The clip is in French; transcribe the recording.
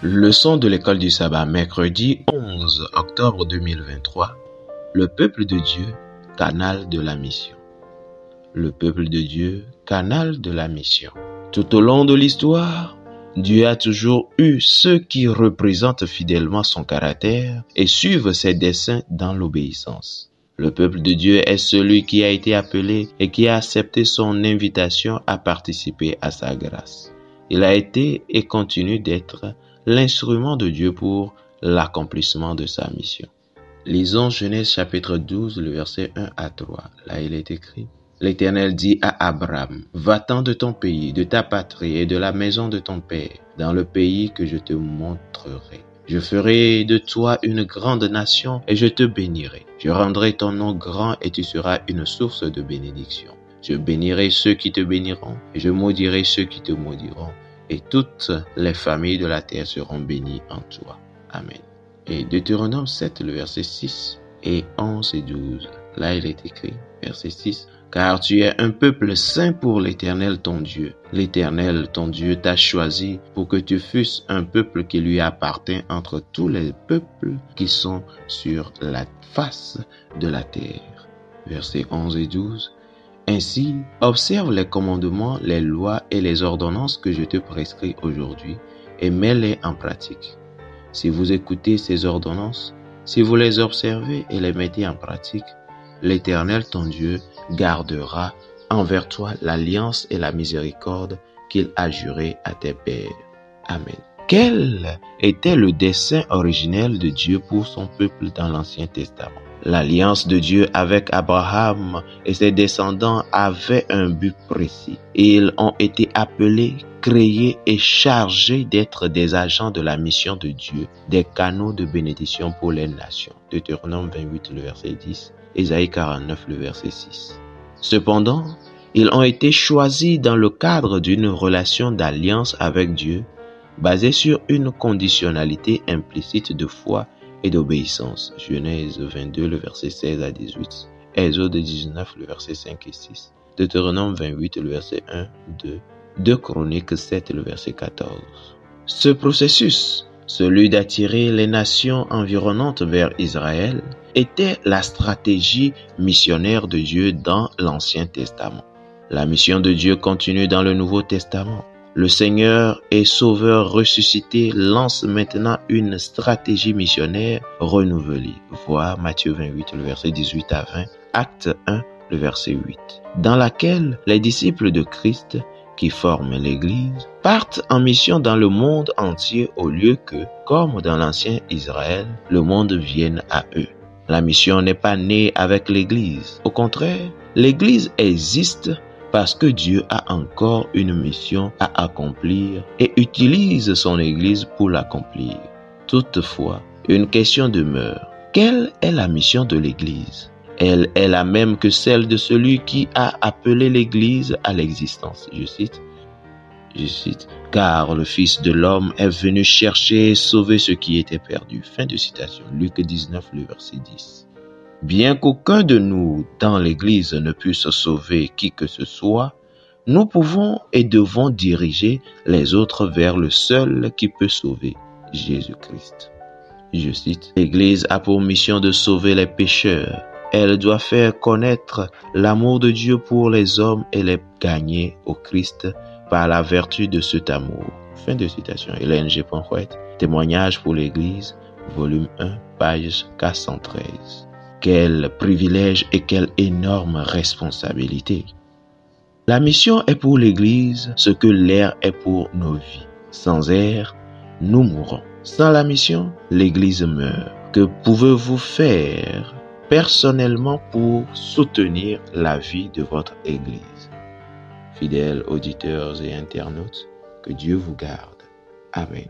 Leçon de l'école du sabbat, mercredi 11 octobre 2023. Le peuple de Dieu, canal de la mission. Le peuple de Dieu, canal de la mission. Tout au long de l'histoire, Dieu a toujours eu ceux qui représentent fidèlement son caractère et suivent ses desseins dans l'obéissance. Le peuple de Dieu est celui qui a été appelé et qui a accepté son invitation à participer à sa grâce. Il a été et continue d'être l'instrument de Dieu pour l'accomplissement de sa mission. Lisons Genèse chapitre 12, le verset 1 à 3. Là, il est écrit: L'Éternel dit à Abraham, va-t'en de ton pays, de ta patrie et de la maison de ton père, dans le pays que je te montrerai. Je ferai de toi une grande nation et je te bénirai. Je rendrai ton nom grand et tu seras une source de bénédiction. Je bénirai ceux qui te béniront et je maudirai ceux qui te maudiront. Et toutes les familles de la terre seront bénies en toi. Amen. Et Deutéronome 7, le verset 6 et 11 et 12. Là, il est écrit, verset 6, car tu es un peuple saint pour l'Éternel ton Dieu. L'Éternel ton Dieu t'a choisi pour que tu fusses un peuple qui lui appartient entre tous les peuples qui sont sur la face de la terre. Versets 11 et 12. Ainsi, observe les commandements, les lois et les ordonnances que je te prescris aujourd'hui et mets-les en pratique. Si vous écoutez ces ordonnances, si vous les observez et les mettez en pratique, l'Éternel ton Dieu gardera envers toi l'alliance et la miséricorde qu'il a juré à tes pères. Amen. Quel était le dessein originel de Dieu pour son peuple dans l'Ancien Testament? L'alliance de Dieu avec Abraham et ses descendants avait un but précis. Ils ont été appelés, créés et chargés d'être des agents de la mission de Dieu, des canaux de bénédiction pour les nations. Deutéronome 28, le verset 10, Ésaïe 49, le verset 6. Cependant, ils ont été choisis dans le cadre d'une relation d'alliance avec Dieu, basée sur une conditionnalité implicite de foi et d'obéissance. Genèse 22, le verset 16 à 18. Exode 19, le verset 5 et 6. Deutéronome 28, le verset 1, 2. 2 Chroniques 7, le verset 14. Ce processus, celui d'attirer les nations environnantes vers Israël, était la stratégie missionnaire de Dieu dans l'Ancien Testament. La mission de Dieu continue dans le Nouveau Testament. Le Seigneur et Sauveur ressuscité lance maintenant une stratégie missionnaire renouvelée. Voir Matthieu 28, le verset 18 à 20, Acte 1, le verset 8, dans laquelle les disciples de Christ, qui forment l'Église, partent en mission dans le monde entier au lieu que, comme dans l'ancien Israël, le monde vienne à eux. La mission n'est pas née avec l'Église. Au contraire, l'Église existe parce que Dieu a encore une mission à accomplir et utilise son Église pour l'accomplir. Toutefois, une question demeure. Quelle est la mission de l'Église? Elle est la même que celle de celui qui a appelé l'Église à l'existence. Je cite, car le Fils de l'homme est venu chercher et sauver ce qui était perdu. Fin de citation. Luc 19, le verset 10. Bien qu'aucun de nous dans l'Église ne puisse sauver qui que ce soit, nous pouvons et devons diriger les autres vers le seul qui peut sauver, Jésus-Christ. Je cite, l'Église a pour mission de sauver les pécheurs. Elle doit faire connaître l'amour de Dieu pour les hommes et les gagner au Christ par la vertu de cet amour. Fin de citation. Hélène G. White, Témoignage pour l'Église, volume 1, page 413. Quel privilège et quelle énorme responsabilité. La mission est pour l'Église ce que l'air est pour nos vies. Sans air, nous mourrons. Sans la mission, l'Église meurt. Que pouvez-vous faire personnellement pour soutenir la vie de votre Église? Fidèles auditeurs et internautes, que Dieu vous garde. Amen.